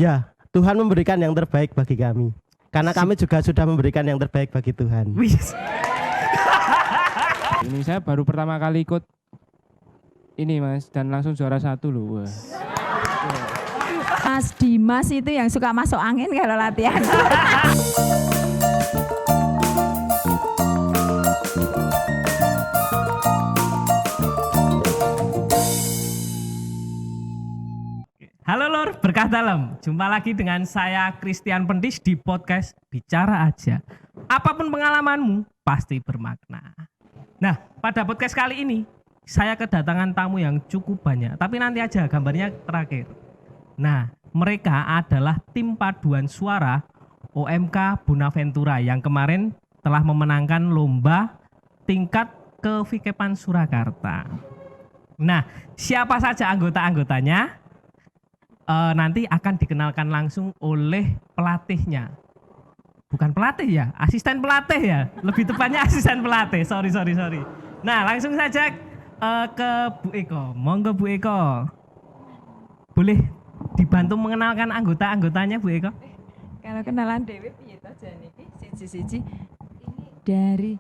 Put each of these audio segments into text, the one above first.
Ya, Tuhan memberikan yang terbaik bagi kami. Karena kami juga sudah memberikan yang terbaik bagi Tuhan. Wis. Ini saya baru pertama kali ikut ini Mas dan langsung juara 1 loh. Wah. Mas Dimas itu yang suka masuk angin kalau latihan. Halo Lur, berkah dalam. Jumpa lagi dengan saya Christian Pendis di podcast Bicara Aja. Apapun pengalamanmu, pasti bermakna. Nah, pada podcast kali ini, saya kedatangan tamu yang cukup banyak. Tapi nanti aja gambarnya terakhir. Nah, mereka adalah tim paduan suara OMK Bonaventura yang kemarin telah memenangkan lomba tingkat kevikepan Surakarta. Nah, siapa saja anggota-anggotanya? Nanti akan dikenalkan langsung oleh pelatihnya. Bukan pelatih ya, asisten pelatih ya. Lebih tepatnya asisten pelatih. Sorry. Nah, langsung saja ke Bu Eko. Monggo Bu Eko. Boleh dibantu mengenalkan anggota-anggotanya Bu Eko? Kalau kenalan Dewi piye to jane iki siji-siji ini dari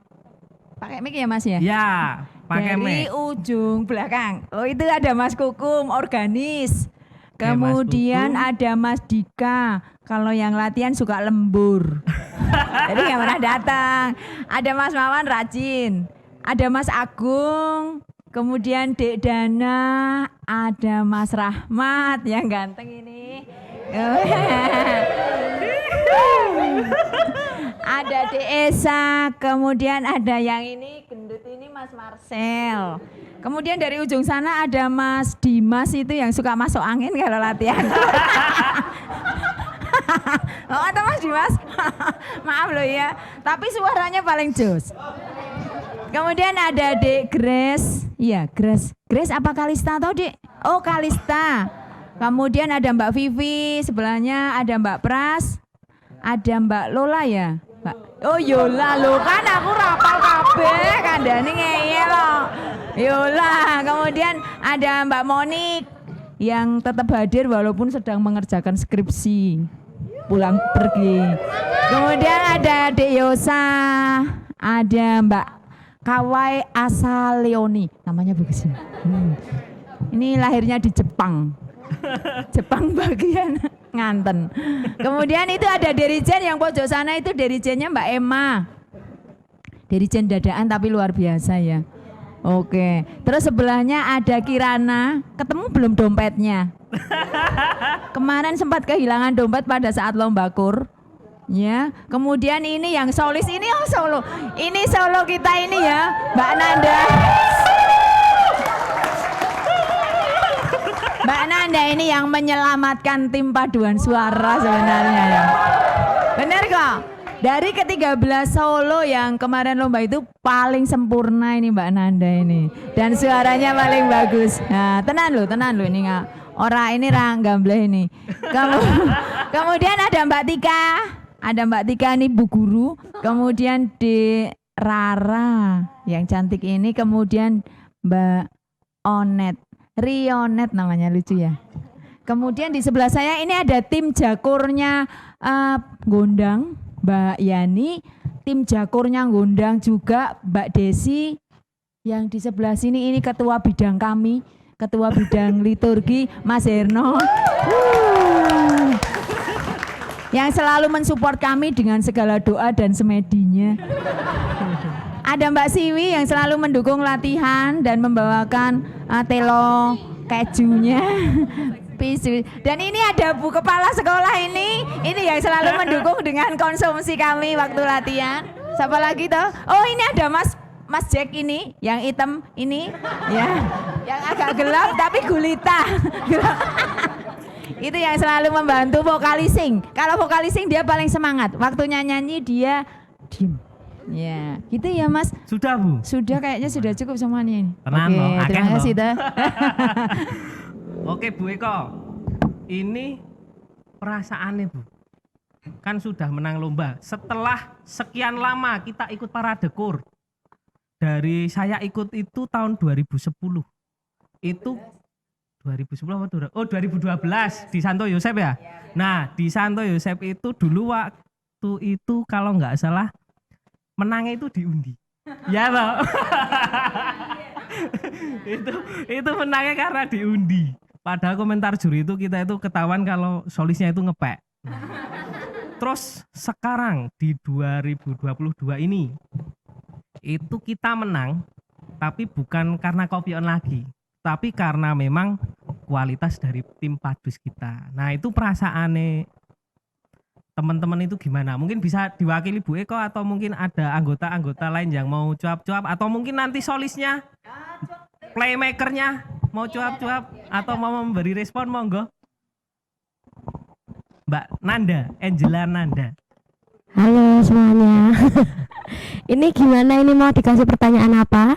pakai mic ya Mas ya? Ya, pakai dari mic. ujung belakang. Oh, itu ada Mas Kukum organis. Oke, Mas Kemudian Kukum. ada Mas Dika. Kalau yang latihan suka lembur. Jadi nggak pernah datang. Ada Mas Mawan rajin. Ada Mas Agung. Kemudian Dek Dana. Ada Mas Rahmat yang ganteng ini. Ada Dek Esa. Kemudian ada yang ini gendut ini Mas Marcel. Kemudian dari ujung sana ada Mas Dimas itu yang suka masuk angin kalau latihan. Oh, atau Mas Dimas? Maaf loh ya, tapi suaranya paling jos. Kemudian ada Dek Grace. Iya, Grace. Grace apa Kalista atau Dek? Oh, Kalista. Kemudian ada Mbak Vivi, sebelahnya ada Mbak Pras. Ada Mbak Lola ya? Oh Yola lo kan aku rapal kabeh kandhane ngeyel loh. Yola, kemudian ada Mbak Monik yang tetap hadir walaupun sedang mengerjakan skripsi pulang pergi. Kemudian ada Dek Yosa, ada Mbak Kawai Asaleoni, namanya bagus ya. Ini lahirnya di Jepang. Jepang bagian Nganten. Kemudian itu ada Dirijen yang pojok sana itu Dirijennya Mbak Emma. Dirijen dadaan tapi luar biasa ya. Oke. Terus sebelahnya ada Kirana. Ketemu belum dompetnya? Kemarin sempat kehilangan dompet pada saat lomba kur. Ya. Kemudian ini yang solis ini solo. Ini solo kita ini ya, Mbak Nanda. Mbak Nanda ini yang menyelamatkan tim paduan suara sebenarnya ya. Benar kok? Dari ke-13 solo yang kemarin lomba itu paling sempurna ini Mbak Nanda ini. Dan suaranya paling bagus. Nah, tenan loh ini nggak. Orang ini gambleh ini. Kemudian ada Mbak Tika. Ada Mbak Tika ini Bu Guru. Kemudian di Rara yang cantik ini. Kemudian Mbak Onet. Rionet namanya, lucu ya. Kemudian di sebelah saya ini ada tim jakurnya Gondang, Mbak Yani. Tim jakurnya Gondang juga Mbak Desi. Yang di sebelah sini ini ketua bidang kami, ketua bidang liturgi Mas Herno. Yang selalu mensupport kami dengan segala doa dan semedinya. Ada Mbak Siwi yang selalu mendukung latihan dan membawakan telo kejunya. Pisu. Dan ini ada Bu Kepala Sekolah ini yang selalu mendukung dengan konsumsi kami waktu latihan. Siapa lagi toh? Oh, ini ada Mas Jack ini, yang hitam ini, ya, yang agak gelap tapi gulita. Itu yang selalu membantu vokalising. Kalau vokalising dia paling semangat. Waktunya nyanyi dia diem. Ya, gitu ya Mas. Sudah Bu? Sudah, kayaknya sudah cukup semuanya ini. Tenang Oke, loh, terima akeh kasih loh. dah. Oke Bu Eko, ini perasaannya Bu. Kan sudah menang lomba. Setelah sekian lama kita ikut parade kur. Dari saya ikut itu tahun 2010. Itu 2010 apa tuh? Oh 2012 di Santo Yosep ya. Nah di Santo Yosep itu dulu waktu itu kalau nggak salah menangnya itu diundi. Ya toh. itu menangnya karena diundi. Padahal komentar juri itu kita itu ketahuan kalau solisnya itu ngepek. Terus sekarang di 2022 ini itu kita menang tapi bukan karena Copy On lagi, tapi karena memang kualitas dari tim Padus kita. Nah itu perasaannya teman-teman itu gimana? Mungkin bisa diwakili Bu Eko atau mungkin ada anggota-anggota lain yang mau cuap-cuap atau mungkin nanti solisnya, playmakernya mau cuap-cuap atau mau memberi respon, monggo. Mbak Nanda, Angela Nanda. Halo semuanya. Ini gimana, ini mau dikasih pertanyaan apa?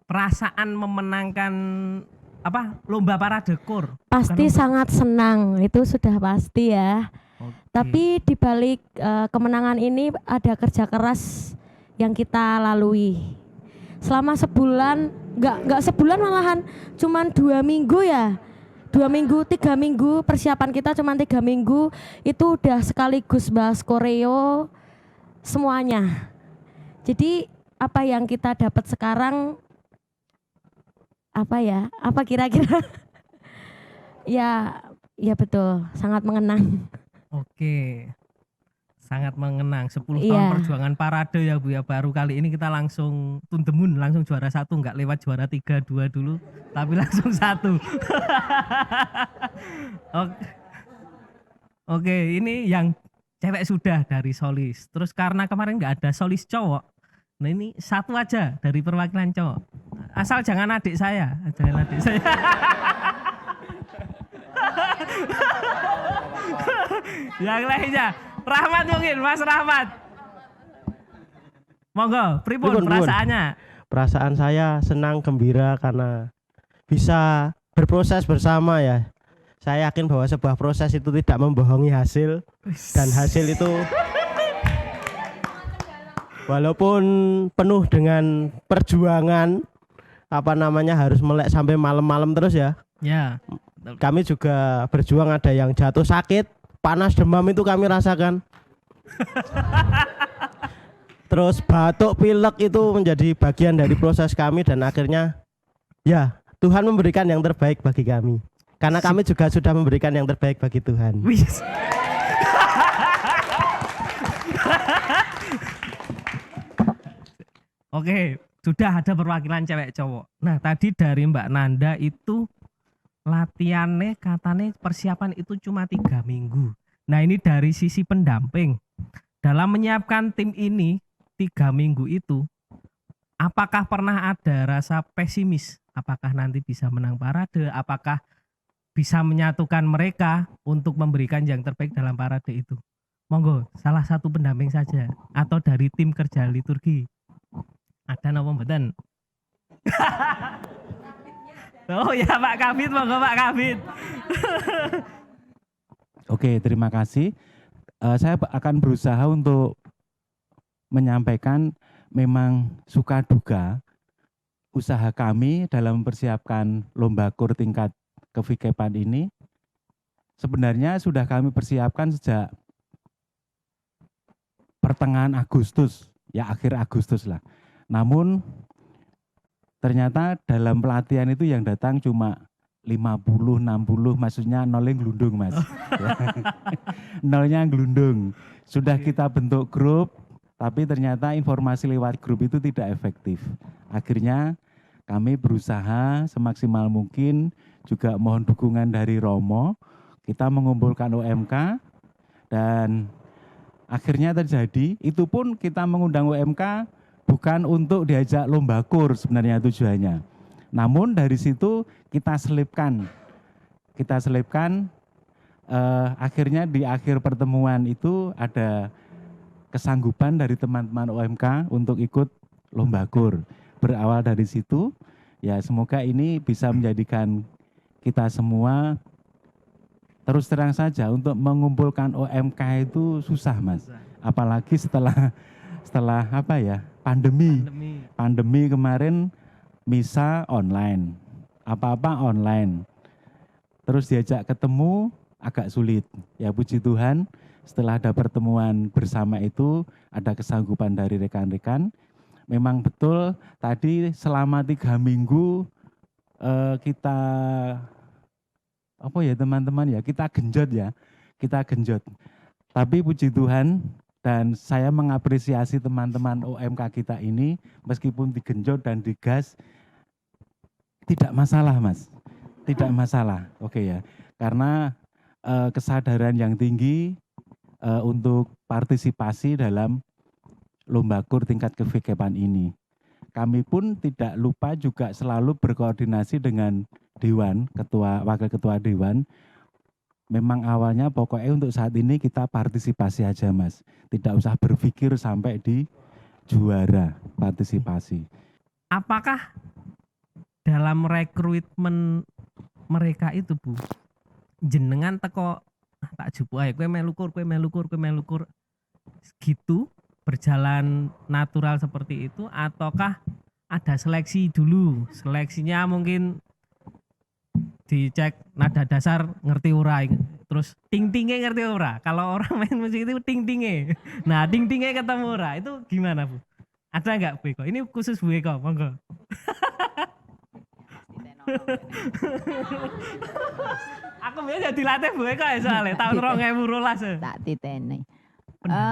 Perasaan memenangkan apa lomba parade kur? Pasti sangat senang, itu sudah pasti ya. Tapi di balik kemenangan ini ada kerja keras yang kita lalui. Selama sebulan, nggak sebulan malahan, cuman 2 minggu ya. 2 minggu, 3 minggu, persiapan kita cuma 3 minggu, itu udah sekaligus bahas koreo semuanya. Jadi apa yang kita dapat sekarang, apa ya, apa kira-kira? ya betul, sangat mengenang. Oke, sangat mengenang 10 tahun Iya. perjuangan parade ya Bu ya. Baru kali ini kita langsung tundemun, langsung juara 1, nggak lewat juara 3-2 dulu, tapi langsung 1. Oke, ini yang cewek sudah dari solis. Terus karena kemarin nggak ada solis cowok, nah ini satu aja dari perwakilan cowok. Asal jangan adik saya, jangan adik saya. Yang lainnya, Rahmat mungkin, Mas Rahmat. Monggo, pripun Pripun, perasaannya? Perasaan saya senang, gembira karena bisa berproses bersama ya. Saya yakin bahwa sebuah proses itu tidak membohongi hasil, dan hasil itu walaupun penuh dengan perjuangan, harus melek sampai malam-malam terus ya. Ya, Kami juga berjuang, ada yang jatuh sakit, panas, demam itu kami rasakan. Terus batuk, pilek itu menjadi bagian dari proses kami, dan akhirnya ya Tuhan memberikan yang terbaik bagi kami. Karena kami juga sudah memberikan yang terbaik bagi Tuhan. wis. Oke, sudah ada perwakilan cewek cowok. Nah, tadi dari Mbak Nanda itu latihannya katanya persiapan itu cuma 3 minggu. Nah, ini dari sisi pendamping. Dalam menyiapkan tim ini 3 minggu itu, apakah pernah ada rasa pesimis? Apakah nanti bisa menang parade? Apakah bisa menyatukan mereka untuk memberikan yang terbaik dalam parade itu? Monggo, salah satu pendamping saja atau dari tim kerja liturgi. Ada napa mboten? Oh ya Pak Kabit, monggo Pak Kabit. Oke, terima kasih. Saya akan berusaha untuk menyampaikan memang suka duga usaha kami dalam mempersiapkan lomba kur tingkat kevikepan ini. Sebenarnya sudah kami persiapkan sejak pertengahan Agustus, ya akhir Agustus lah. Namun ternyata dalam pelatihan itu yang datang cuma 50, 60, maksudnya nolnya gelundung mas. Nolnya gelundung. Sudah kita bentuk grup, tapi ternyata informasi lewat grup itu tidak efektif. Akhirnya kami berusaha semaksimal mungkin, juga mohon dukungan dari Romo. Kita mengumpulkan OMK dan akhirnya terjadi, itu pun kita mengundang OMK bukan untuk diajak lomba kur sebenarnya tujuannya. Namun dari situ kita selipkan akhirnya di akhir pertemuan itu ada kesanggupan dari teman-teman OMK untuk ikut lomba kur. Berawal dari situ, ya semoga ini bisa menjadikan kita semua, terus terang saja untuk mengumpulkan OMK itu susah mas. Apalagi setelah apa ya, pandemi. Pandemi. Pandemi kemarin misa online, apa-apa online. Terus diajak ketemu agak sulit. Ya puji Tuhan, setelah ada pertemuan bersama itu ada kesanggupan dari rekan-rekan. Memang betul tadi selama 3 minggu kita apa ya teman-teman ya, kita genjot. Tapi puji Tuhan, dan saya mengapresiasi teman-teman OMK kita ini, meskipun digenjot dan digas, tidak masalah Mas, tidak masalah, oke ya. Karena kesadaran yang tinggi untuk partisipasi dalam lomba kur tingkat kevikepan ini. Kami pun tidak lupa juga selalu berkoordinasi dengan Dewan, Wakil Ketua Dewan. Memang awalnya pokoknya untuk saat ini kita partisipasi aja Mas. Tidak usah berpikir sampai di juara, partisipasi. Apakah dalam rekrutmen mereka itu Bu, jenengan teko tak jupu ae kowe melukur gitu berjalan natural seperti itu, ataukah ada seleksi dulu? Seleksinya mungkin dicek nada dasar ngerti ora, terus ting-tingnya ngerti ora. Kalau orang main musik itu ting-tingnya, nah ting-tingnya ketemu ora, itu gimana Bu? Ada nggak Bu Eko? Ini khusus Bu Eko, monggo. Aku biasa dilatih Bu Eko ya soalnya tahun 2012 ya. Tak titeni.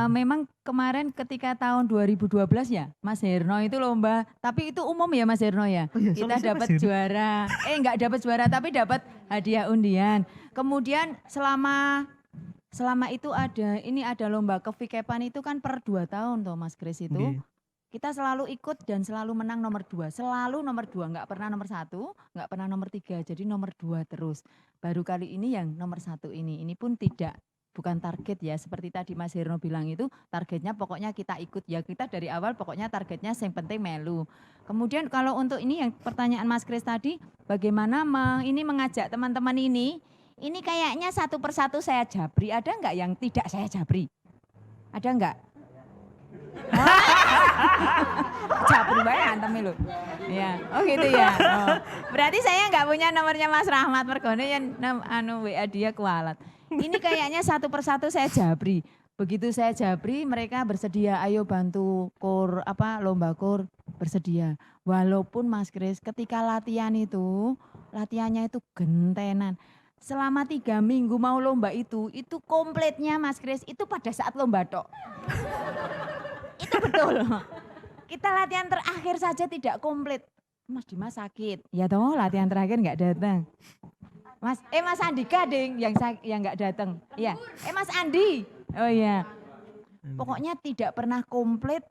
Memang kemarin ketika tahun 2012 ya Mas Herno itu lomba, tapi itu umum ya Mas Herno ya. Oh iya, Kita solusinya dapat Mas Herno. juara, enggak dapat juara tapi dapat hadiah undian. Kemudian selama itu ada lomba kevikepan itu kan per 2 tahun toh Mas Kris itu. Nggih. Kita selalu ikut dan selalu menang nomor 2. Selalu nomor 2, enggak pernah nomor 1, enggak pernah nomor 3. Jadi nomor 2 terus. Baru kali ini yang nomor 1 ini. Ini pun bukan target ya. Seperti tadi Mas Herno bilang itu targetnya pokoknya kita ikut. Ya kita dari awal pokoknya targetnya yang penting melu. Kemudian kalau untuk ini yang pertanyaan Mas Kris tadi. Bagaimana ini mengajak teman-teman ini kayaknya satu persatu saya jabri. Ada enggak yang tidak saya jabri? Ada enggak? Jabri bae antem lho. Ya, oh gitu ya. Oh. Berarti saya enggak punya nomornya Mas Rahmat mergone yang WA dia kualat. Ini kayaknya satu persatu saya jabri. Begitu saya jabri mereka bersedia ayo bantu lomba kur bersedia. Walaupun Mas Kris ketika latihannya itu gentenan. Selama 3 minggu mau lomba itu komplitnya Mas Kris itu pada saat lomba tok. Itu betul. Kita latihan terakhir saja tidak komplit. Mas Dimas sakit. Ya toh latihan terakhir enggak datang. Mas Andika ding yang enggak datang. Iya. Mas Andi. Oh iya. Pokoknya tidak pernah komplit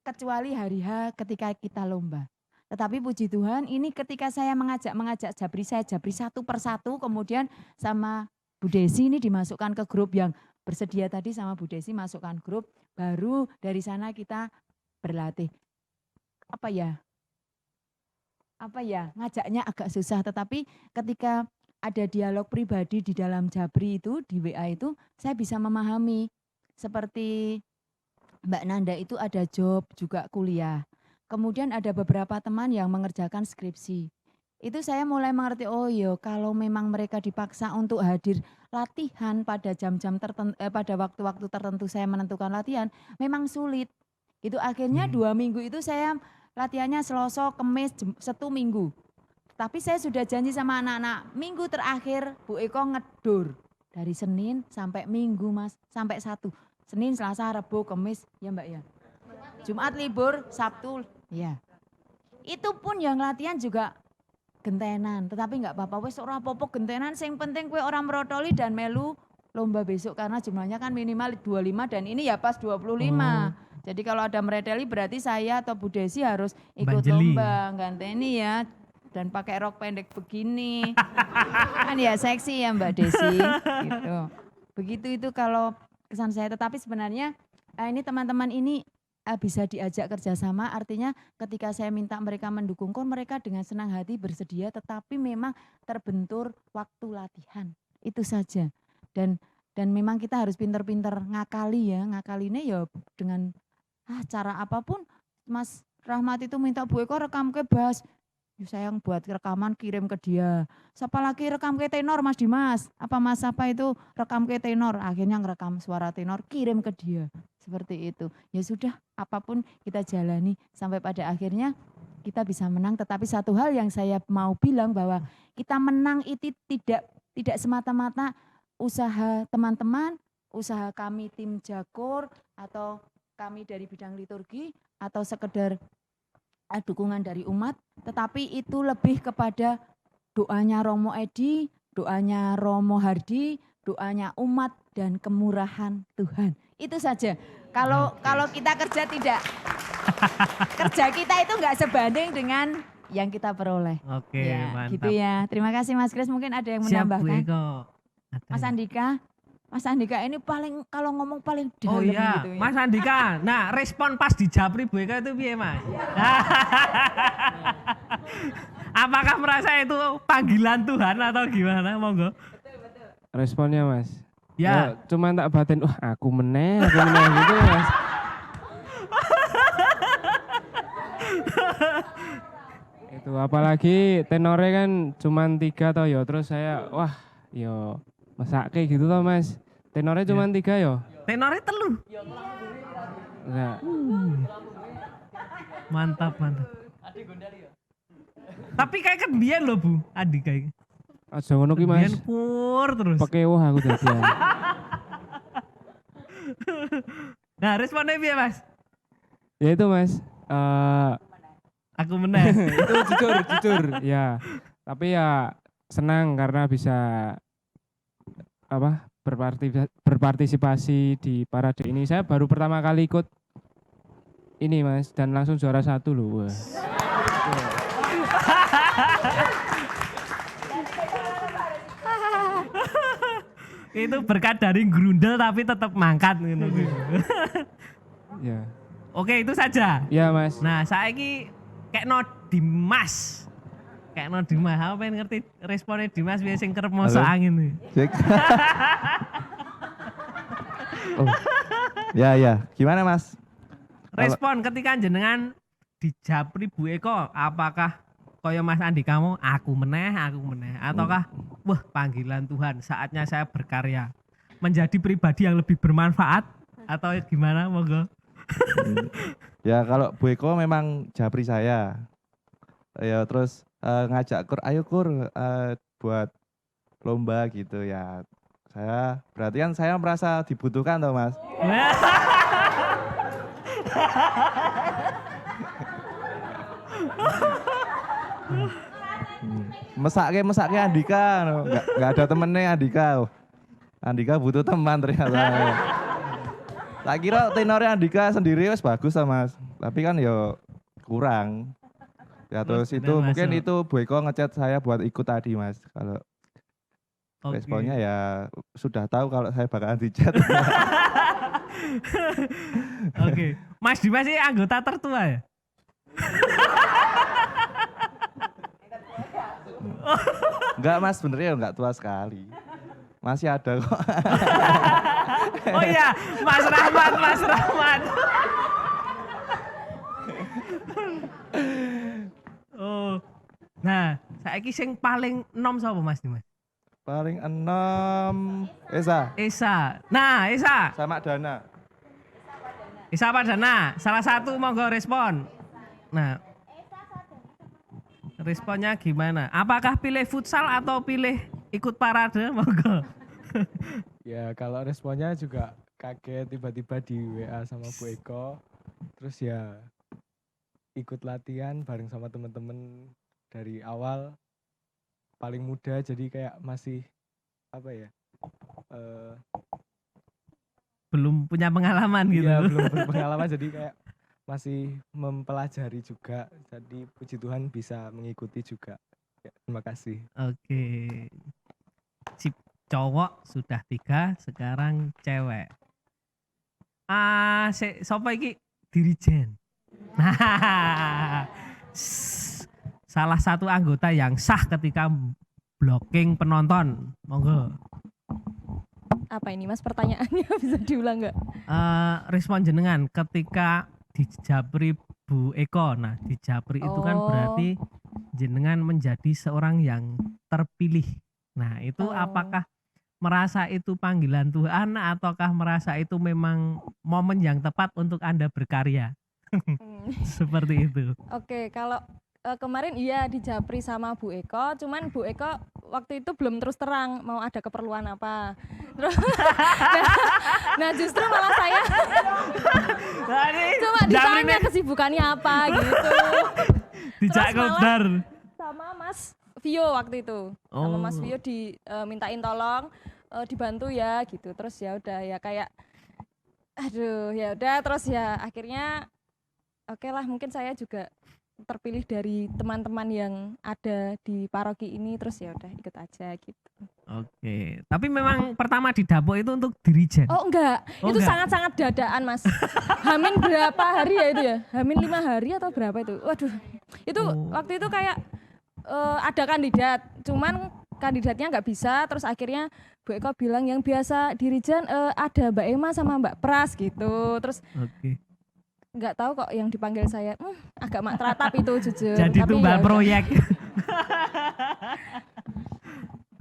kecuali hari H ketika kita lomba. Tetapi puji Tuhan ini ketika saya mengajak jabri, saya jabri satu persatu, kemudian sama Bu Desi ini dimasukkan ke grup yang bersedia tadi, sama Bu Desi masukkan grup, baru dari sana kita berlatih. Apa ya, ngajaknya agak susah, tetapi ketika ada dialog pribadi di dalam jabri itu, di WA itu, saya bisa memahami. Seperti Mbak Nanda itu ada job juga kuliah. Kemudian ada beberapa teman yang mengerjakan skripsi. Itu saya mulai mengerti, oh iya kalau memang mereka dipaksa untuk hadir latihan pada jam-jam tertentu, pada waktu-waktu tertentu saya menentukan latihan, memang sulit. Itu akhirnya 2 minggu itu saya latihannya Selasa, Kemis, 1 minggu. Tapi saya sudah janji sama anak-anak, minggu terakhir Bu Eko ngedur. Dari Senin sampai Minggu Mas, sampai 1. Senin, Selasa, Rabu, Kemis, ya Mbak ya. Jumat libur, Sabtu, ya. Itu pun yang latihan juga gentenan, tetapi enggak apa-apa, wis ora apa-apa gentenan, sing penting kowe ora merotoli dan melu lomba besok karena jumlahnya kan minimal 25 dan ini ya pas 25. Jadi kalau ada mereteli berarti saya atau Bu Desi harus ikut Banjeli. lomba, ganteni ya dan pakai rok pendek begini. Kan ya seksi ya Mbak Desi gitu. Begitu itu kalau kesan saya, tetapi sebenarnya ini teman-teman ini bisa diajak kerjasama, artinya ketika saya minta mereka mendukung, kok mereka dengan senang hati bersedia, tetapi memang terbentur waktu latihan, itu saja. Dan memang kita harus pinter-pinter ngakali ya, ngakalinya ya dengan cara apapun Mas Rahmat itu minta Bu Eko rekam ke bass. Ya sayang buat rekaman kirim ke dia. Siapa lagi rekam ke tenor Mas Dimas? Apa Mas apa itu rekam ke tenor? Akhirnya ngerekam suara tenor kirim ke dia. Seperti itu. Ya sudah, apapun kita jalani sampai pada akhirnya kita bisa menang. Tetapi satu hal yang saya mau bilang bahwa kita menang itu tidak semata-mata usaha teman-teman, usaha kami tim Jakor atau kami dari bidang liturgi atau sekedar dukungan dari umat, tetapi itu lebih kepada doanya Romo Edi, doanya Romo Hardi, doanya umat dan kemurahan Tuhan. Itu saja. Kalau kita kerja tidak kerja kita itu enggak sebanding dengan yang kita peroleh. Oke, Ya, mantap. gitu ya. Terima kasih Mas Kris, mungkin ada yang Siap Bu menambahkan. Eko. Ada Mas Andika, Mas Andika ini paling kalau ngomong paling dalam Oh iya, gitu ya. Mas Andika. Nah, respon pas di Japri Bu Eka itu piye, Mas? Apakah merasa itu panggilan Tuhan atau gimana? Monggo. Responnya Mas. Ya. Cuman tak batin, wah aku meneh gitu Mas. Itu apalagi tenore kan cuman 3 toh ya, terus saya wah yo mesake gitu toh Mas. Tenore cuman 3 yo. Tenore telu. Nah, Mantap, mantap. Tapi kayak kebian loh Bu, Andika iki. aja ngono ki Mas. Kebian kur terus. Pakai wah aku dadian. Nah, responnya piye, Mas? Ya itu Mas. Aku menang. Itu jujur ya. Tapi ya senang karena bisa apa berpartisipasi di parade ini. Saya baru pertama kali ikut ini Mas dan langsung juara 1 loh. Wah. Itu berkat dari grundel tapi tetap mangkat gitu. Ya. Oke, itu saja. Ya Mas. Nah, saiki kekno Dimas. Kekno Dimas, aku pengen ngerti responnya Dimas biar sing kerep mosok Halo. angin nih. Cek. Oh. Ya. Gimana Mas? Respon ketika jenengan di Japri Bu Eko, apakah kaya Mas Andi kamu aku meneh ataukah wah panggilan Tuhan saatnya saya berkarya menjadi pribadi yang lebih bermanfaat atau gimana monggo? Ya kalau Bu Eko memang japri saya. Ya terus ngajak Kur, ayo Kur buat lomba gitu ya. Saya berarti kan saya merasa dibutuhkan toh Mas. Mesake Andika, nggak ada temennya Andika. Andika butuh teman ternyata. Tak kira tenornya Andika sendiri wes bagus lah Mas, tapi kan yo kurang. Ya terus itu Benar, mungkin masuk. itu Bu Eko ngechat saya buat ikut tadi Mas. Kalau Oke. responnya ya sudah tahu kalau saya bakalan dicat. Oke. Mas Dimas ini anggota tertua ya? Enggak Mas, sebenarnya enggak tua sekali. Masih ada kok. Oh iya, Mas Rahmat. Oh. Nah, saiki sing paling enom sapa Mas Dimas? Paling 6 Esa Esa. Nah, Esa. sama Dana. Esa Padana, salah satu monggo respon. Nah, responnya gimana? Apakah pilih futsal atau pilih ikut parade? Monggo. Ya kalau responnya juga kaget tiba-tiba di WA sama Bu Eko. Terus ya ikut latihan bareng sama temen-temen dari awal. Paling muda jadi kayak masih apa ya. Belum punya pengalaman gitu. Iya belum berpengalaman jadi kayak masih mempelajari juga. Jadi puji Tuhan bisa mengikuti juga. Ya, terima kasih. Oke. Si cowok sudah 3, sekarang cewek. Siapa iki? Dirijen. Nah, salah satu anggota yang sah ketika blocking penonton. Monggo. Apa ini Mas pertanyaannya bisa diulang nggak? Respon jenengan ketika di Japri Bu Eko. Nah, di Japri itu kan Oh. berarti jenengan menjadi seorang yang terpilih. Nah, itu Oh. apakah merasa itu panggilan Tuhan ataukah merasa itu memang momen yang tepat untuk Anda berkarya? Hmm. Seperti itu. Oke, kalau kemarin iya di Japri sama Bu Eko, cuman Bu Eko waktu itu belum terus terang mau ada keperluan apa. Terus, nah justru malah saya cuma ditanya kesibukannya apa gitu. Dijak Terus malah- kopdar. Sama Mas Vio waktu itu, sama Mas Oh. Vio dimintain tolong dibantu ya gitu. Terus ya udah ya kayak, aduh ya udah terus ya akhirnya oke lah mungkin saya juga terpilih dari teman-teman yang ada di paroki ini terus ya udah ikut aja gitu. Oke, tapi memang pertama di dapur itu untuk dirijen. Oh enggak, Oh, itu enggak. sangat-sangat dadaan Mas. Hamin berapa hari ya itu ya? Hamin 5 hari atau berapa itu? Waduh, itu Oh. waktu itu kayak ada kandidat, cuman kandidatnya nggak bisa, terus akhirnya Bu Eko bilang yang biasa dirijen ada Mbak Emma sama Mbak Pras gitu, terus Oke. nggak tahu kok yang dipanggil saya, agak mak teratap itu jujur. Jadi Tapi tumbal ya udah. proyek.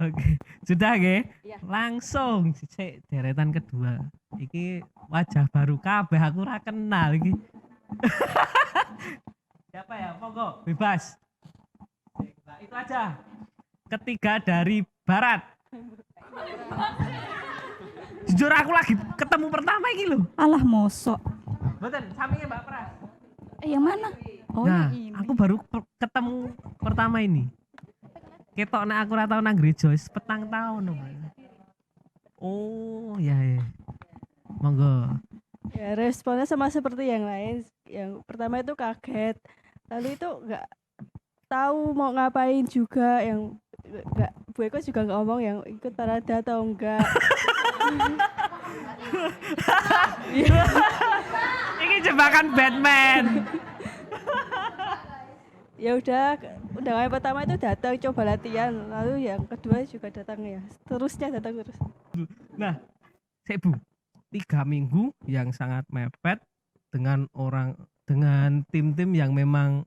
Oke, sudah ge. Iya. Langsung cek deretan kedua. Iki wajah baru kabeh aku ora kenal iki. Siapa ya? Monggo, bebas. Nah, itu aja. Ketiga dari barat. Jujur aku lagi ketemu pertama iki lho. Alah mosok. Mboten, sampingnya Mbak Pras. Yang mana? Oh Nah, yang ini. aku baru ketemu pertama ini. Ketok nek aku ora tau nang gereja wis petang tahun. Oh, ya ya. Monggo. Ya responnya sama seperti yang lain. Yang pertama itu kaget. Lalu itu nggak tahu mau ngapain juga. Yang nggak Bu Eko juga nggak ngomong yang ikut parade atau enggak. Ini jebakan Batman. Ya udah undangan pertama itu datang coba latihan. Lalu yang kedua juga datang ya. Terusnya datang terus. Nah, Bu, 3 minggu yang sangat mepet dengan tim-tim yang memang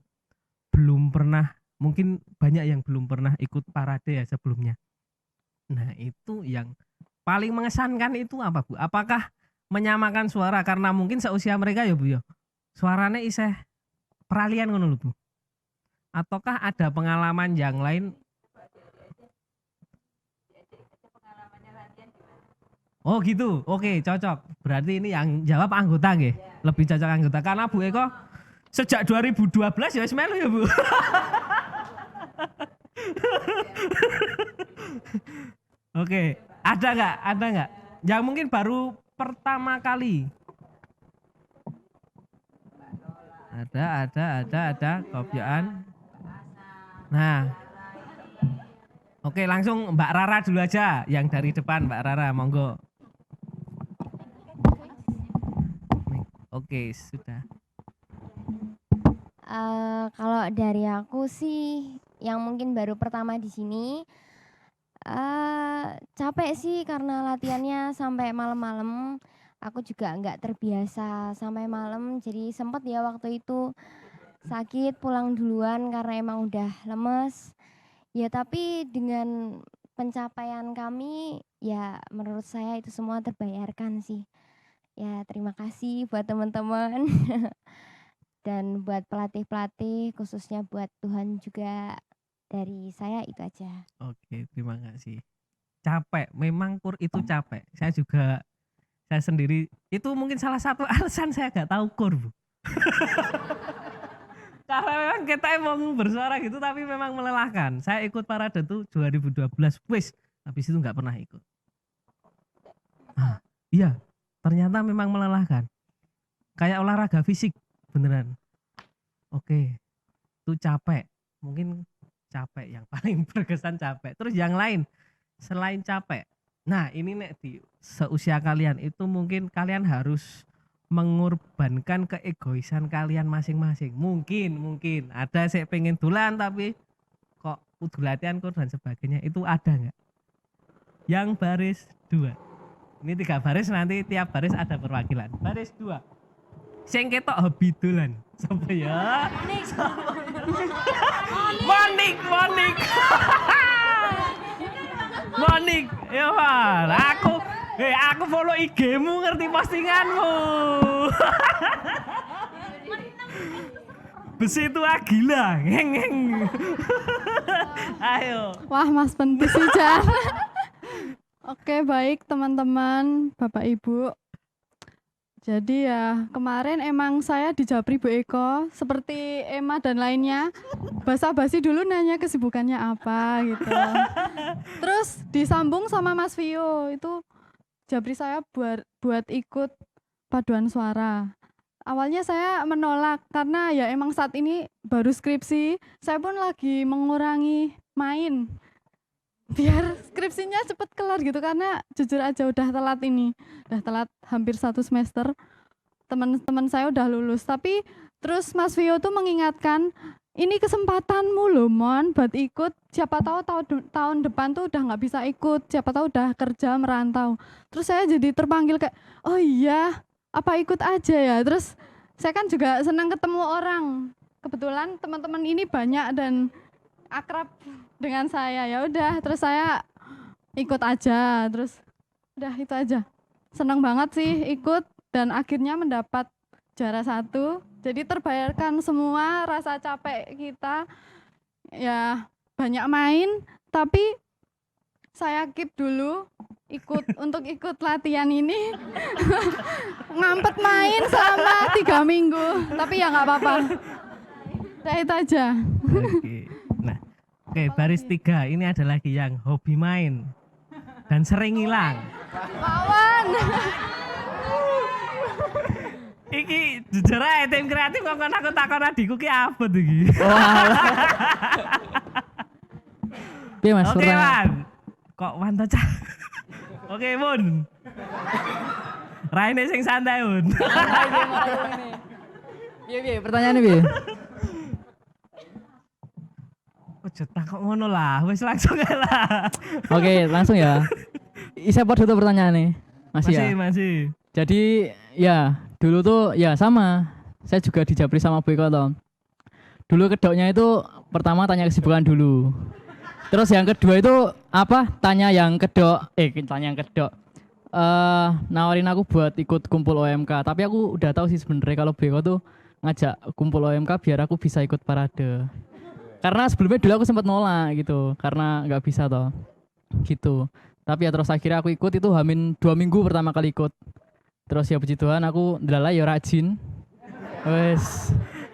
belum pernah, mungkin banyak yang belum pernah ikut parade ya sebelumnya. Nah, itu yang paling mengesankan itu apa, Bu? Apakah menyamakan suara karena mungkin seusia mereka ya, Bu ya? Suaranya iseh peralihan ngono lho, Bu. Ataukah ada pengalaman yang lain? Oh gitu, oke cocok. Berarti ini yang jawab anggota nggih, lebih cocok anggota. Karena Bu Eko sejak 2012 ya wis melu ya Bu. Oke, ada nggak? Ada nggak? Yang mungkin baru pertama kali. Ada kopioan. Nah, oke langsung Mbak Rara dulu aja, yang dari depan Mbak Rara, monggo. Oke, sudah. Kalau dari aku sih, yang mungkin baru pertama di sini, capek sih karena latihannya sampai malam-malam. Aku juga nggak terbiasa sampai malam, jadi sempet ya waktu itu sakit pulang duluan karena emang udah lemes. Ya tapi dengan pencapaian kami, ya menurut saya itu semua terbayarkan sih. Ya terima kasih buat teman-teman dan buat pelatih-pelatih, khususnya buat Tuhan juga. Dari saya itu aja. Oke, terima kasih. Capek, memang kur itu capek. Saya sendiri itu mungkin salah satu alasan saya gak tahu kur, Bu. Karena memang kita emang bersuara gitu tapi memang melelahkan. Saya ikut parade tuh 2012, wis, habis itu nggak pernah ikut. Iya, ternyata memang melelahkan. Kayak olahraga fisik, beneran. Oke, itu capek. Mungkin capek yang paling berkesan capek. Terus yang lain selain capek. Nah, ini nek di seusia kalian itu mungkin kalian harus mengorbankan keegoisan kalian masing-masing. Mungkin ada saya pengen dolan tapi kok kudu latihan kur dan sebagainya. Itu ada nggak? Yang baris 2. Ini 3 baris, nanti tiap baris ada perwakilan. Baris 2. sing ketok hobi dolan. Sapa ya? Monik. Monik, ya Wan. Aku follow IG-mu, ngerti postinganmu. Besi itu gila, ngeng. Ayo. Wah, Mas Pentis sih, Jan. Oke, baik teman-teman, Bapak Ibu. Jadi ya, kemarin emang saya di Japri Bu Eko, seperti Emma dan lainnya, basa-basi dulu nanya kesibukannya apa gitu. Terus disambung sama Mas Vio, itu Japri saya buat ikut paduan suara. Awalnya saya menolak karena ya emang saat ini baru skripsi, saya pun lagi mengurangi main biar skripsinya cepet kelar gitu, karena jujur aja udah telat hampir 1 semester. Teman-teman saya udah lulus, tapi terus Mas Vio tuh mengingatkan, ini kesempatanmu loh Mon buat ikut, siapa tahu tahun depan tuh udah nggak bisa ikut, siapa tahu udah kerja merantau. Terus saya jadi terpanggil kayak, oh iya apa ikut aja ya. Terus saya kan juga senang ketemu orang, kebetulan teman-teman ini banyak dan akrab dengan saya, ya udah terus saya ikut aja, terus udah itu aja. Senang banget sih ikut dan akhirnya mendapat juara 1, jadi terbayarkan semua rasa capek kita, ya banyak main tapi saya keep dulu untuk ikut latihan ini. Ngampet main selama 3 minggu, tapi ya nggak apa-apa. Udah itu aja. Oke, baris 3 ini ada lagi yang hobi main dan sering hilang. Wawan. Iki jujur aja tim kreatif kok aku takon adikku ki apa tuh iki. Piye Mas? Oke, Wan. Kok Wan ta cah? Oke, Mun. Raine sing santai, Mun. Piye pertanyaannya piye? Kok ngono lah, wis langsung ae lah. Oke, langsung ya. Isa pot itu pertanyaannya. Masih. Jadi ya dulu tuh ya sama. Saya juga di Japri sama Bu Eko toh. Dulu kedoknya itu pertama tanya kesibukan dulu. Terus yang kedua itu apa? Tanya yang kedok. Nawarin aku buat ikut kumpul OMK. Tapi aku udah tahu sih sebenarnya kalau Bu Eko tuh ngajak kumpul OMK biar aku bisa ikut parade. Karena sebelumnya dulu aku sempat nolak gitu, karena nggak bisa toh, gitu. Tapi ya terus akhirnya aku ikut itu hamin 2 minggu pertama kali ikut. Terus ya puji Tuhan aku ndala ya rajin,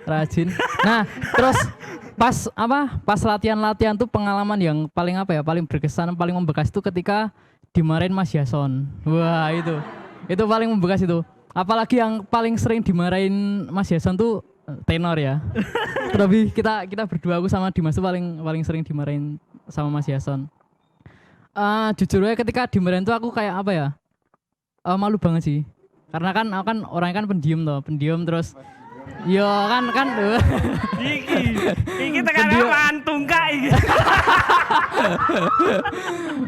rajin. Nah terus pas latihan tuh pengalaman yang paling berkesan, paling membekas itu ketika dimarahin Mas Yason. Wah itu paling membekas itu. Apalagi yang paling sering dimarahin Mas Yason tuh tenor ya. Terlebih kita berdua, aku sama Dimas tuh paling sering dimarahin sama Mas Yason. Jujur aja ketika dimarahin tuh aku kayak apa ya, malu banget sih. Karena kan aku kan orangnya kan pendiam terus yo kan iki tekan antung kak iki.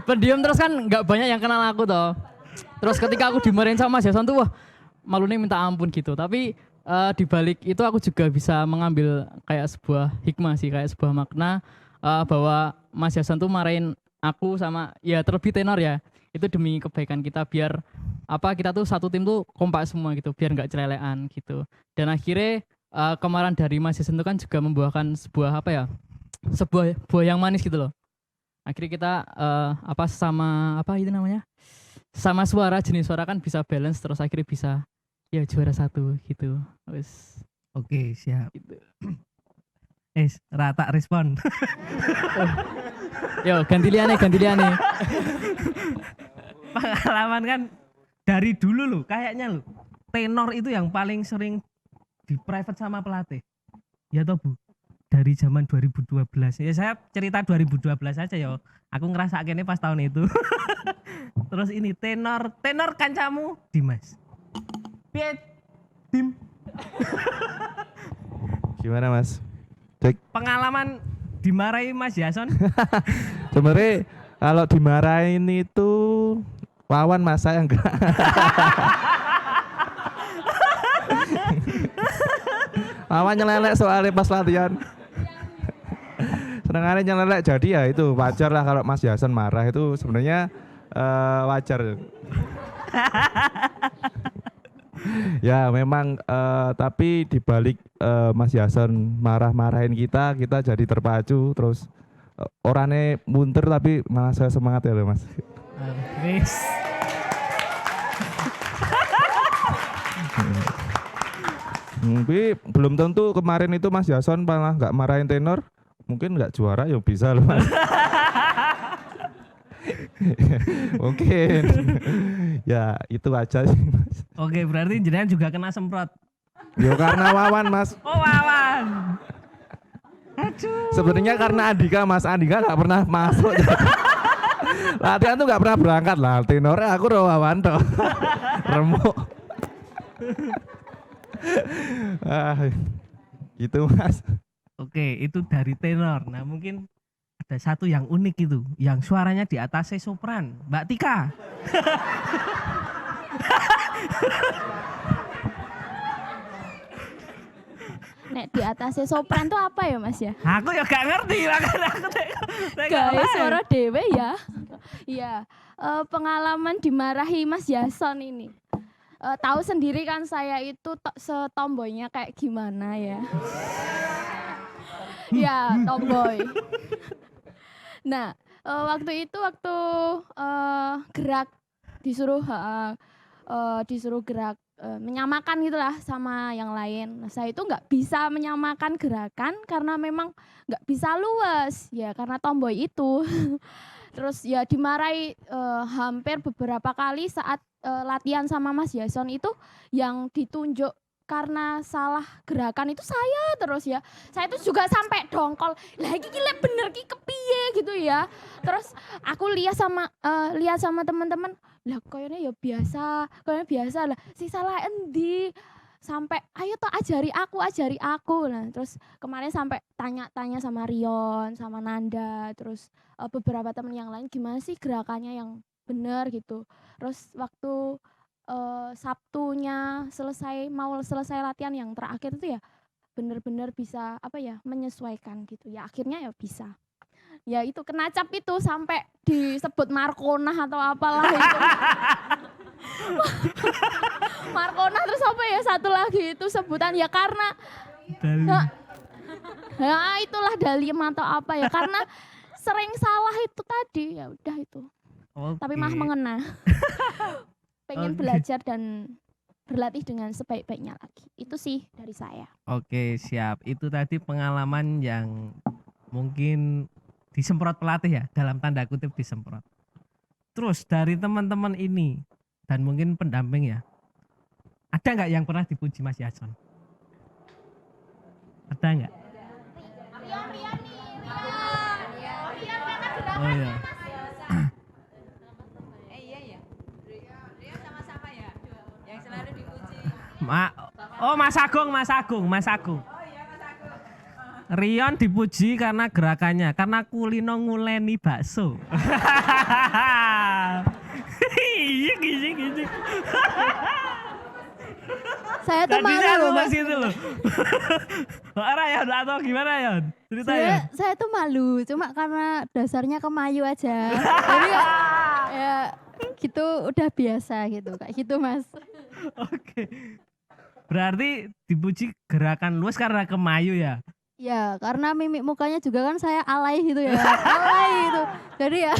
Pendiam terus kan nggak banyak yang kenal aku toh. Terus ketika aku dimarahin sama Mas Yason tuh wah malunya minta ampun gitu. Tapi di balik itu aku juga bisa mengambil kayak sebuah hikmah sih, kayak sebuah makna bahwa Mas Yason tuh marahin aku sama ya terlebih tenor ya. Itu demi kebaikan kita biar kita tuh satu tim tuh kompak semua gitu, biar nggak celelean gitu. Dan akhirnya kemarahan dari Mas Yason itu kan juga membuahkan sebuah sebuah buah yang manis gitu loh. Akhirnya kita sama suara, jenis suara kan bisa balance, terus akhirnya bisa ya juara 1 gitu. Wes. Oke, siap. Gitu. Rata respon. Yo, ganti liane. Pengalaman kan dari dulu loh, kayaknya loh. Tenor itu yang paling sering di private sama pelatih. Ya toh Bu? Dari zaman 2012. Ya saya cerita 2012 aja ya. Aku ngerasa kayaknya pas tahun itu. Terus ini tenor kancamu Dimas. Piet, Dim. Gimana Mas? Pengalaman dimarahi Mas Yason? Sebenarnya kalau dimarahin itu Wawan Mas, saya enggak. Wawan nyelelek soalnya pas latihan. Senengannya nyelelek, jadi ya itu wajar lah kalau Mas Yason marah itu sebenarnya wajar. Ya memang tapi dibalik Mas Yason marah-marahin kita jadi terpacu terus orangnya munter tapi malah saya semangat ya loh Mas. Tapi belum tentu kemarin itu Mas Yason malah nggak marahin tenor, mungkin nggak juara ya bisa loh Mas. Mungkin ya itu aja sih Mas. Oke, berarti jenengan juga kena semprot. Yo karena Wawan Mas. Oh Wawan. Aduh. Sebenarnya karena Andika Mas, Andika nggak pernah masuk. Latihan tuh nggak pernah berangkat lah. Tenornya aku Wawan toh. Remuk. Gitu Mas. Oke, itu dari tenor. Nah mungkin ada satu yang unik itu, yang suaranya di atasnya sopran, Mbak Tika. Nek di atasnya sopran tuh apa ya Mas ya? Aku ya gak ngerti, makanya aku Gaya suara dewe ya. Iya, pengalaman dimarahi Mas Yason ini. Tahu sendiri kan saya itu setomboynya kayak gimana ya. Ya, tomboy. Nah, waktu gerak disuruh gerak menyamakan gitulah sama yang lain. Nah, saya itu nggak bisa menyamakan gerakan karena memang nggak bisa luas ya karena tomboy itu. Terus ya dimarahi hampir beberapa kali saat latihan sama Mas Yason itu yang ditunjuk karena salah gerakan itu saya terus ya. Saya itu juga sampai dongkol. Lah iki bener ki kepiye gitu ya. Terus aku lihat sama teman-teman, lah kayaknya ya biasa lah. Si salah endi? Sampai ayo toh ajari aku. Nah, terus kemarin sampai tanya-tanya sama Rion, sama Nanda, terus beberapa teman yang lain gimana sih gerakannya yang benar gitu. Terus waktu Sabtunya mau selesai latihan yang terakhir itu ya benar-benar bisa menyesuaikan gitu ya, akhirnya ya bisa ya. Itu kena cap itu sampai disebut Markona atau apalah itu. Markona terus apa ya satu lagi itu sebutan ya karena itulah Dalium atau apa ya karena sering salah itu tadi ya udah itu. Tapi mah mengena. Pengen belajar dan berlatih dengan sebaik-baiknya lagi. Itu sih dari saya. Oke, siap. Itu tadi pengalaman yang mungkin disemprot pelatih ya, dalam tanda kutip disemprot. Terus dari teman-teman ini dan mungkin pendamping ya, ada nggak yang pernah dipuji Mas Yason? Ada nggak? Oh iya. Mas Agung. Rion dipuji karena gerakannya, karena kulino nguleni bakso. Gini. Saya tuh malu loh Mas. Ryan atau gimana Yon? Ceritain. Saya tuh malu, cuma karena dasarnya kemayu aja. Jadi ya gitu udah biasa gitu, kayak gitu Mas. Oke. Berarti dipuji gerakan luas karena kemayu ya? Ya, karena mimik mukanya juga kan saya alay gitu ya. Alay itu. Jadi ya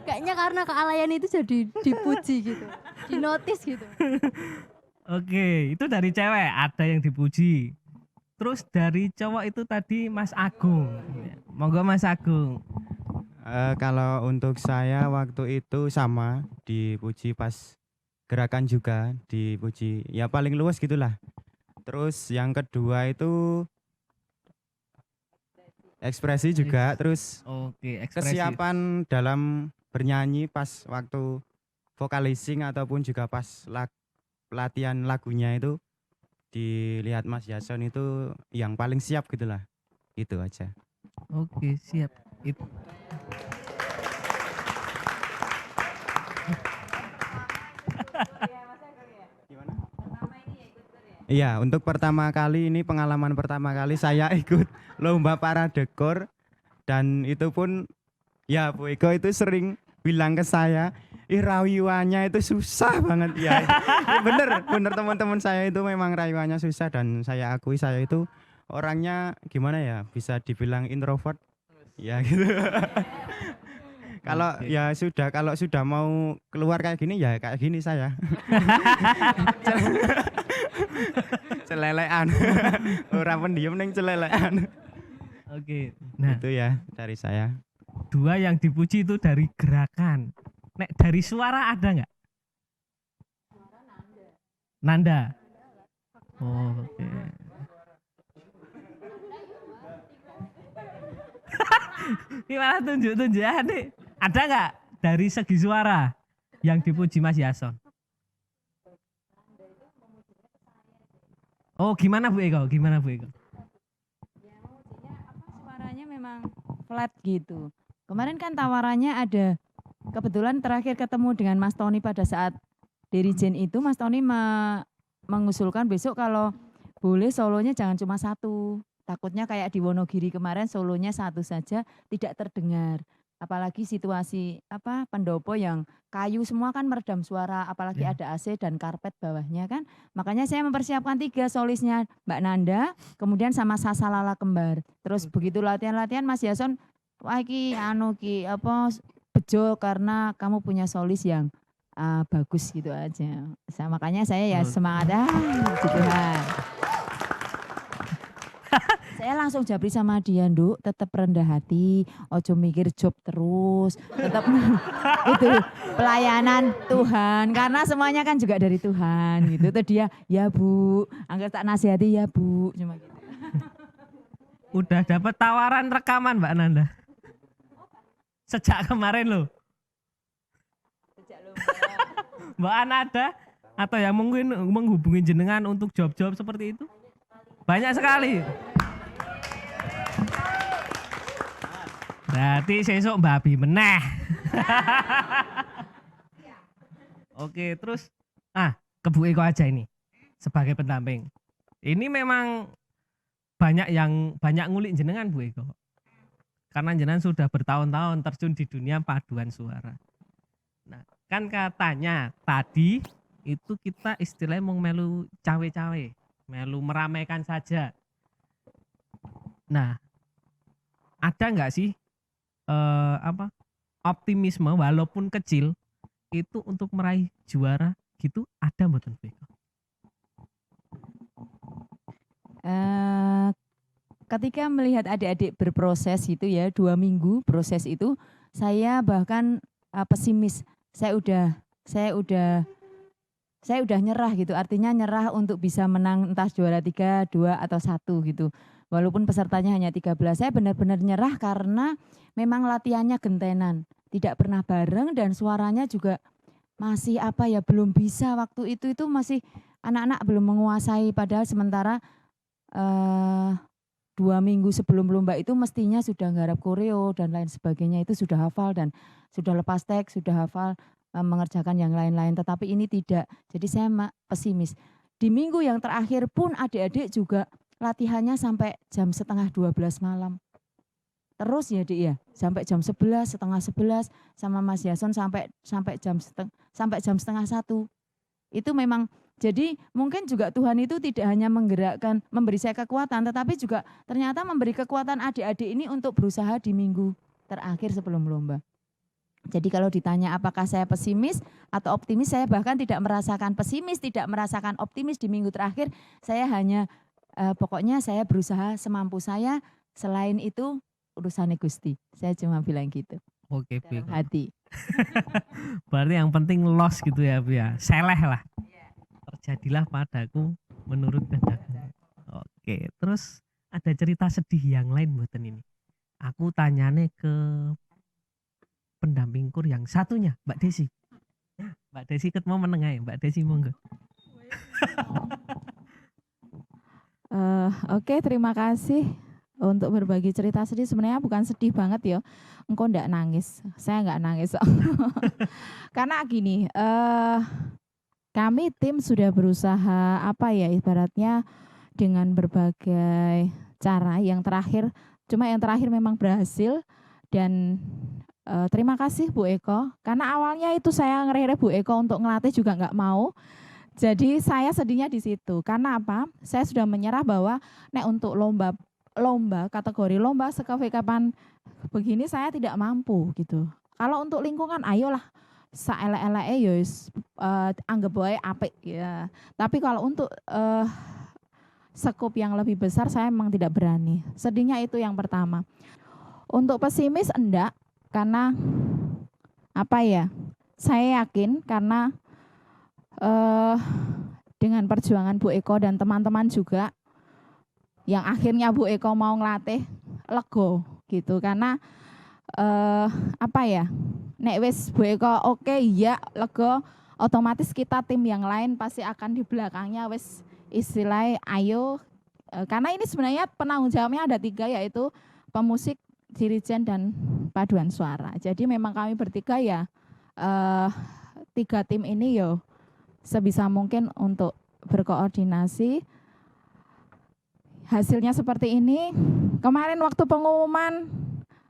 kayaknya karena kealayan itu jadi dipuji gitu. Dinotis gitu. Oke, itu dari cewek ada yang dipuji. Terus dari cowok itu tadi Mas Agung. Monggo Mas Agung. Kalau untuk saya waktu itu sama dipuji pas gerakan juga dipuji ya paling luas gitulah. Terus yang kedua itu ekspresi juga, terus kesiapan dalam bernyanyi pas waktu vocalizing ataupun juga pas pelatihan lagunya itu dilihat Mas Yason itu yang paling siap gitulah. Itu aja. Oke, siap. Itu. Iya, untuk pertama kali ini pengalaman pertama kali saya ikut lomba paradekor dan itu pun ya Bu Eko itu sering bilang ke saya, rayuannya itu susah banget ya. Bener teman-teman saya itu memang rayuannya susah dan saya akui saya itu orangnya gimana ya, bisa dibilang introvert ya gitu. Kalau ya sudah, kalau sudah mau keluar kayak gini ya kayak gini saya. Celelean. Orang pendiam neng celelean. Oke. Nah, itu ya dari saya. 2 yang dipuji itu dari gerakan. Nek dari suara ada nggak? Nanda. Oh, oke. Gimana tunjuk-tunjukan nih? Ada nggak dari segi suara yang dipuji Mas Yason? Oh, gimana Bu Eko? Gimana Bu Eko? Suaranya memang flat gitu. Kemarin kan tawarannya ada, kebetulan terakhir ketemu dengan Mas Tony pada saat Dirijen itu, Mas Tony mengusulkan besok kalau boleh solonya jangan cuma 1. Takutnya kayak di Wonogiri kemarin solonya 1 saja tidak terdengar. Apalagi situasi pendopo yang kayu semua kan meredam suara, apalagi ada AC dan karpet bawahnya kan. Makanya saya mempersiapkan 3 solisnya, Mbak Nanda, kemudian sama Sasa Lala Kembar. Terus begitu latihan-latihan Mas Yason, wah ki bejo karena kamu punya solis yang bagus gitu aja. Makanya saya ya semangat puji Tuhan. Saya langsung japri sama dia, Nduk, tetap rendah hati, ojo mikir job terus, tetap itu pelayanan Tuhan, karena semuanya kan juga dari Tuhan gitu. Terus dia, ya Bu, angkat tak nasihati ya Bu, cuma gitu. Udah dapat tawaran rekaman Mbak Nanda? Sejak kemarin loh. Mbak Ana ada? Atau yang mungkin menghubungi jenengan untuk job-job seperti itu? Banyak sekali. Berarti sesuk babi meneh. Oke, terus ke Bu Eko aja ini sebagai pendamping. Ini memang banyak ngulik jenengan Bu Eko. Karena jenengan sudah bertahun-tahun terjun di dunia paduan suara. Nah, kan katanya tadi itu kita istilahnya mau melu cawe-cawe, melu meramaikan saja. Nah, ada nggak sih optimisme walaupun kecil itu untuk meraih juara gitu, ada mboten Bu Eko? Ketika melihat adik-adik berproses gitu ya, 2 minggu proses itu, saya bahkan pesimis. Saya udah nyerah gitu, artinya nyerah untuk bisa menang entah juara 3, 2 atau 1 gitu. Walaupun pesertanya hanya 13, saya benar-benar nyerah karena memang latihannya gentenan, tidak pernah bareng dan suaranya juga masih belum bisa waktu itu masih anak-anak belum menguasai, padahal sementara 2 minggu sebelum lomba itu mestinya sudah nggarap koreo dan lain sebagainya, itu sudah hafal dan sudah lepas teks, sudah hafal mengerjakan yang lain-lain, tetapi ini tidak. Jadi saya pesimis. Di minggu yang terakhir pun adik-adik juga latihannya sampai jam 11:30 malam. Terus ya Dik ya, sampai jam 11, setengah 11, sama Mas Yason sampai jam setengah 1. Itu memang, jadi mungkin juga Tuhan itu tidak hanya menggerakkan, memberi saya kekuatan, tetapi juga ternyata memberi kekuatan adik-adik ini untuk berusaha di minggu terakhir sebelum lomba. Jadi kalau ditanya apakah saya pesimis atau optimis, saya bahkan tidak merasakan pesimis, tidak merasakan optimis di minggu terakhir. Saya hanya pokoknya saya berusaha semampu saya, selain itu urusannya Gusti. Saya cuma bilang gitu. Oke, Bu. Hati. Berarti yang penting los gitu ya Bu ya. Seleh lah. Terjadilah padaku menurut kehendakmu. Oke, terus ada cerita sedih yang lain buatan ini. Aku tanyane ke pendamping kur yang satunya, Mbak Desi. Mbak Desi ikut mau menengah ya, Mbak Desi monggo. Oke, terima kasih untuk berbagi cerita sedih. Sebenarnya bukan sedih banget ya, engkau ndak nangis, saya nggak nangis. Karena gini, kami tim sudah berusaha apa ya ibaratnya dengan berbagai cara. Yang terakhir memang berhasil dan terima kasih Bu Eko karena awalnya itu saya ngerere Bu Eko untuk ngelatih juga nggak mau. Jadi saya sedihnya di situ. Karena apa? Saya sudah menyerah bahwa untuk lomba kategori lomba sekevekapan begini saya tidak mampu gitu. Kalau untuk lingkungan ayolah saelek-eleke ya anggap wae apik ya. Tapi kalau untuk skop yang lebih besar saya memang tidak berani. Sedihnya itu yang pertama. Untuk pesimis enggak karena apa ya? Saya yakin karena dengan perjuangan Bu Eko dan teman-teman juga yang akhirnya Bu Eko mau ngelatih lego gitu karena apa ya nek wis Bu Eko oke ya lego otomatis kita tim yang lain pasti akan di belakangnya wis istilahnya ayo karena ini sebenarnya penanggung jawabnya ada 3 yaitu pemusik, dirijen dan paduan suara. Jadi memang kami bertiga ya 3 tim ini yo sebisa mungkin untuk berkoordinasi. Hasilnya seperti ini. Kemarin waktu pengumuman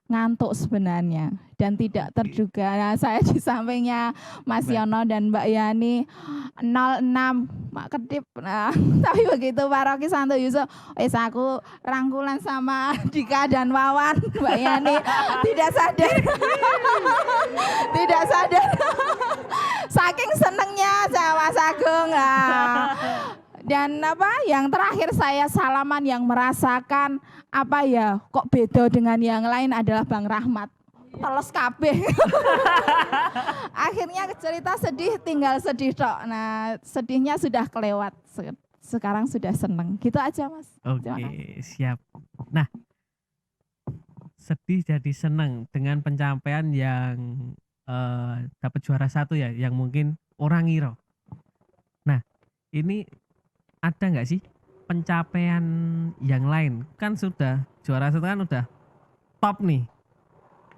ngantuk sebenarnya dan tidak terduga. Nah, saya di sampingnya Mas Yono dan Mbak Yani 06 Mak Kedip. Nah, tapi begitu Pak Rocky Santo Yusuf, aku rangkulan sama Dika dan Wawan, Mbak Yani tidak sadar. Tidak sadar. Saking senengnya saya Mas Agung. Dan apa yang terakhir saya salaman yang merasakan apa ya kok beda dengan yang lain adalah Bang Rahmat. Teles kabeh. Akhirnya cerita sedih tinggal sedih tok. Nah, sedihnya sudah kelewat. Sekarang sudah seneng. Gitu aja, Mas. Oke, siap. Nah, sedih jadi seneng dengan pencapaian yang dapat juara 1 ya, yang mungkin orang ngira. Nah, ini ada nggak sih pencapaian yang lain? Kan sudah juara 1 kan udah top nih.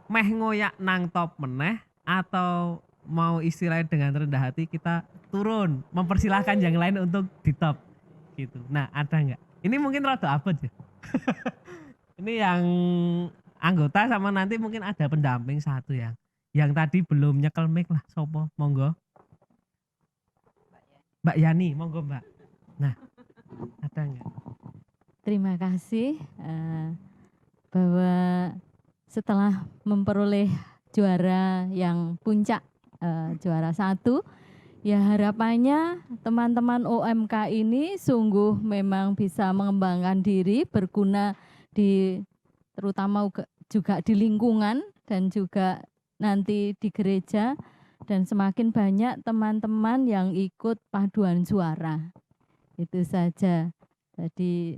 Meh ngoyak nang top meneh atau mau istilahnya dengan rendah hati kita turun mempersilahkan yang lain untuk di top gitu. Nah, ada nggak? Ini mungkin rada abot ya. Ini yang anggota sama nanti mungkin ada pendamping 1 ya. Yang tadi belum nyekel mic lah, sopo? Monggo. Mbak Yani, monggo Mbak. Nah, ada nggak? Terima kasih bahwa setelah memperoleh juara yang puncak juara 1, ya harapannya teman-teman OMK ini sungguh memang bisa mengembangkan diri, berguna di terutama juga di lingkungan dan juga nanti di gereja dan semakin banyak teman-teman yang ikut paduan suara. Itu saja. Jadi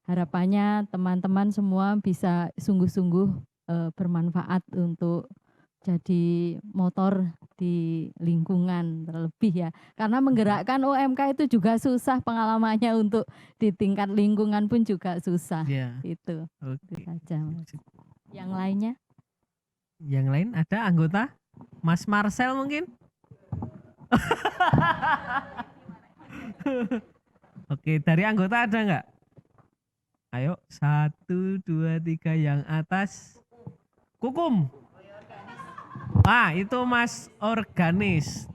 harapannya teman-teman semua bisa sungguh-sungguh bermanfaat untuk jadi motor di lingkungan terlebih ya. Karena menggerakkan OMK itu juga susah pengalamannya untuk di tingkat lingkungan pun juga susah. Yeah. Itu. Oke. Itu saja, Mas. Yang lainnya? Yang lain ada anggota? Mas Marcel mungkin? Oke, dari anggota ada nggak? Ayo, 1, 2, 3 yang atas. Kukum. Itu Mas Organis.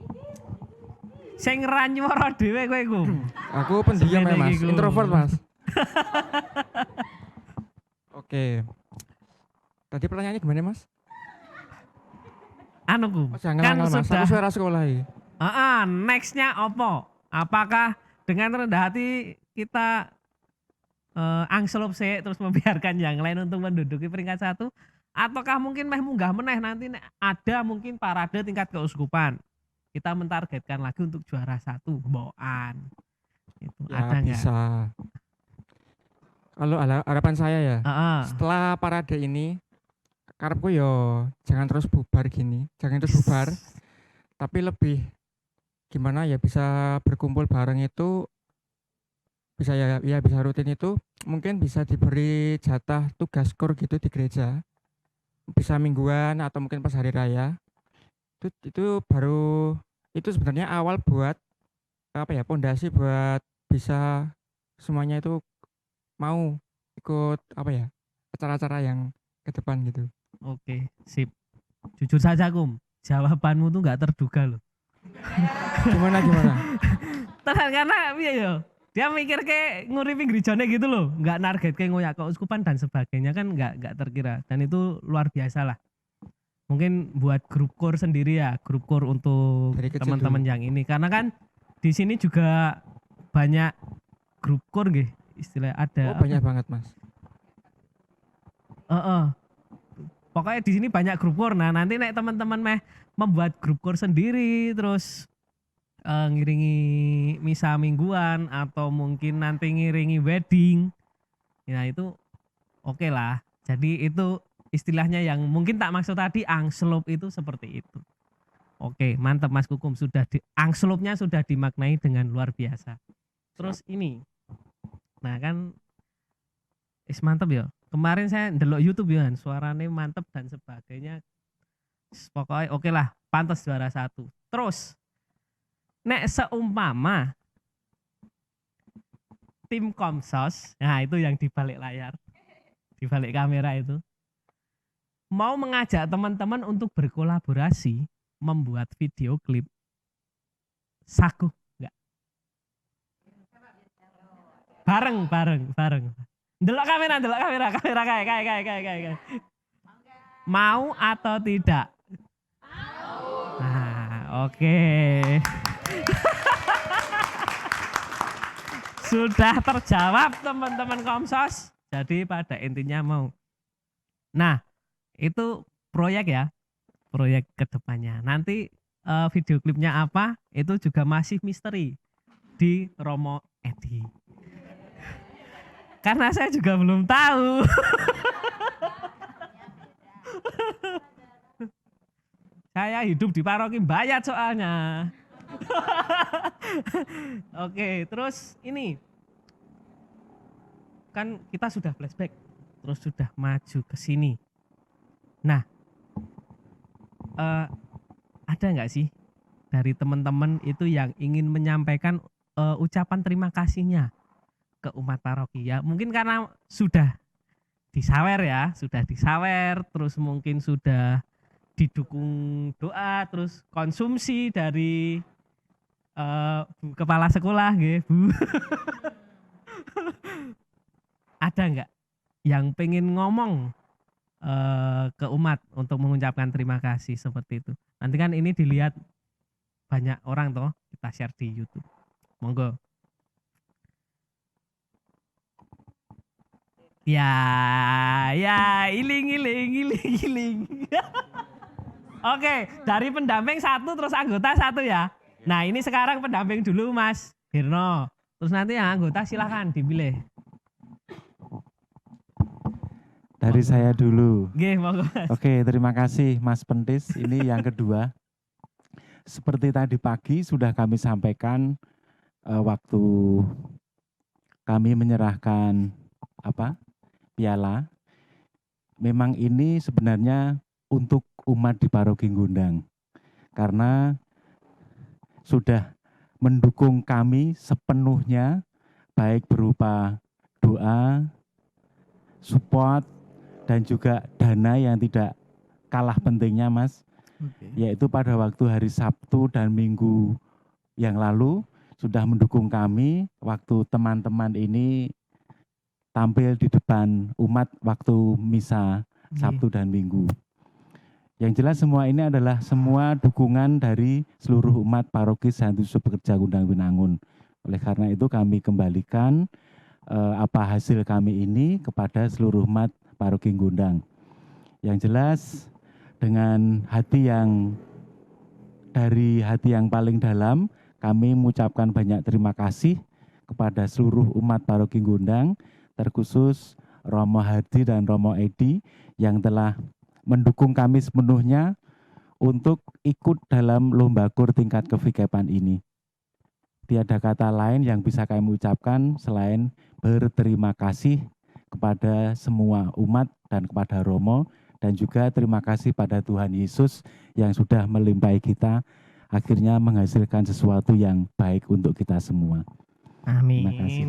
Sing ra nyuwara dhewe kowe iku. Aku pendiam ya Mas, introvert Mas. Oke. Tadi pertanyaannya gimana Mas? Anu ku. Jangan Kan Mas, sudah. aku suara sekolah ya. Nextnya opo? Apakah dengan rendah hati kita angselop sih terus membiarkan yang lain untuk menduduki peringkat 1? Ataukah mungkin meh munggah meneh nanti ada mungkin parade tingkat keuskupan? Kita mentargetkan lagi untuk juara 1 boan. Itu Ya ada nggak? bisa. Kalau harapan saya ya, setelah parade ini, karepku yo jangan terus bubar gini, jangan terus bubar, tapi lebih gimana ya bisa berkumpul bareng itu, bisa ya bisa rutin itu, mungkin bisa diberi jatah tugas kor gitu di gereja, bisa mingguan atau mungkin pas hari raya, itu baru itu sebenarnya awal buat pondasi buat bisa semuanya itu mau ikut acara-acara yang ke depan gitu. Oke, sip. Jujur saja Kum, jawabanmu tuh nggak terduga loh. Gimana? Tenan karena iya yo. Dia mikir kayak nguripi gerejane gitu loh, nggak narget kayak ngoyak keuskupan dan sebagainya kan nggak terkira dan itu luar biasa lah. Mungkin buat grup core sendiri ya, grup core untuk teman-teman yang ini karena kan di sini juga banyak grup core gitu, istilah ada. Oh, banyak banget Mas. Pokoknya di sini banyak grup core. Nah nanti nek teman-teman membuat grup core sendiri terus ngiringi misa mingguan atau mungkin nanti ngiringi wedding, nah itu oke lah. Jadi itu istilahnya yang mungkin tak maksud tadi angslop itu seperti itu. Oke, mantap Mas Kukum, angslopnya sudah dimaknai dengan luar biasa. Terus ini, nah kan mantap ya. Kemarin saya ndelok YouTube ya, suaranya mantep dan sebagainya. Pokoknya oke lah, pantas juara 1. Terus nek seumpama tim Komsos, nah itu yang di balik layar, di balik kamera itu, mau mengajak teman-teman untuk berkolaborasi membuat video klip, saku enggak? Bareng. Delok kamera kayak. Mau atau tidak? Nah, oke. Sudah terjawab teman-teman Komsos. Jadi pada intinya mau. Nah, itu proyek ya. Proyek kedepannya. Nanti video klipnya apa? Itu juga masih misteri di Romo Edi. Karena saya juga belum tahu. Saya hidup di paroki Bayat soalnya. Oke, terus ini kan kita sudah flashback, terus sudah maju ke sini. Nah, ada nggak sih dari teman-teman itu yang ingin menyampaikan ucapan terima kasihnya ke umat paroki ya? Mungkin karena sudah disawer ya, terus mungkin sudah didukung doa, terus konsumsi dari kepala sekolah gitu, Bu. Ada nggak yang pengen ngomong ke umat untuk mengucapkan terima kasih seperti itu? Nanti kan ini dilihat banyak orang toh, kita share di YouTube. Monggo. Ya, iling. Oke, dari pendamping 1 terus anggota 1 ya. Nah ini sekarang pendamping dulu Mas Hirno. Terus nanti yang anggota silahkan dipilih. Dari saya dulu. Monggo Mas. Oke, terima kasih Mas Pentis. Ini yang kedua. Seperti tadi pagi sudah kami sampaikan waktu kami menyerahkan piala. Memang ini sebenarnya untuk umat di Paroki Gundang. Karena sudah mendukung kami sepenuhnya, baik berupa doa, support, dan juga dana yang tidak kalah pentingnya Mas. Yaitu pada waktu hari Sabtu dan Minggu yang lalu sudah mendukung kami waktu teman-teman ini tampil di depan umat waktu misa Sabtu dan Minggu. Yang jelas semua ini adalah semua dukungan dari seluruh umat Paroki Santo Yusuf Bekerja Gundang Winangun. Oleh karena itu kami kembalikan apa hasil kami ini kepada seluruh umat Paroki Gundang. Yang jelas dengan hati yang dari hati yang paling dalam kami mengucapkan banyak terima kasih kepada seluruh umat Paroki Gundang, terkhusus Romo Hadi dan Romo Edi yang telah mendukung kami sepenuhnya untuk ikut dalam lomba kur tingkat kevikapan ini. Tiada kata lain yang bisa kami ucapkan selain berterima kasih kepada semua umat dan kepada Romo, dan juga terima kasih pada Tuhan Yesus yang sudah melimpahi kita akhirnya menghasilkan sesuatu yang baik untuk kita semua. Amin. Terima kasih.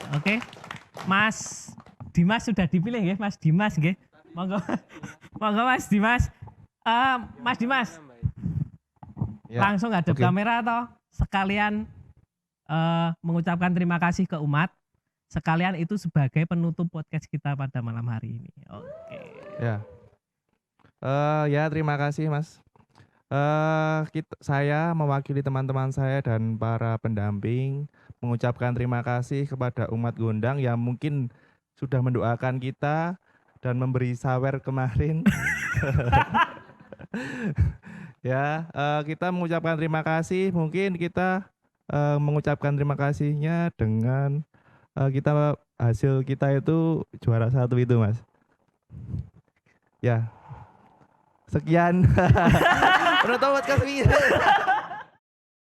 Oke, Mas Dimas sudah dipilih ya, Mas Dimas nggih. Monggo, monggo Mas Dimas. Mas Dimas, Ya, langsung hadap oke. kamera atau sekalian mengucapkan terima kasih ke umat, sekalian itu sebagai penutup podcast kita pada malam hari ini. Oke. Ya. Ya terima kasih Mas. Saya mewakili teman-teman saya dan para pendamping mengucapkan terima kasih kepada umat Gondang yang mungkin sudah mendoakan kita dan memberi sawer kemarin. Ya, kita mengucapkan terima kasih. Mungkin kita mengucapkan terima kasihnya dengan hasil kita itu juara 1 itu Mas. Ya, sekian. Penutup podcast ini.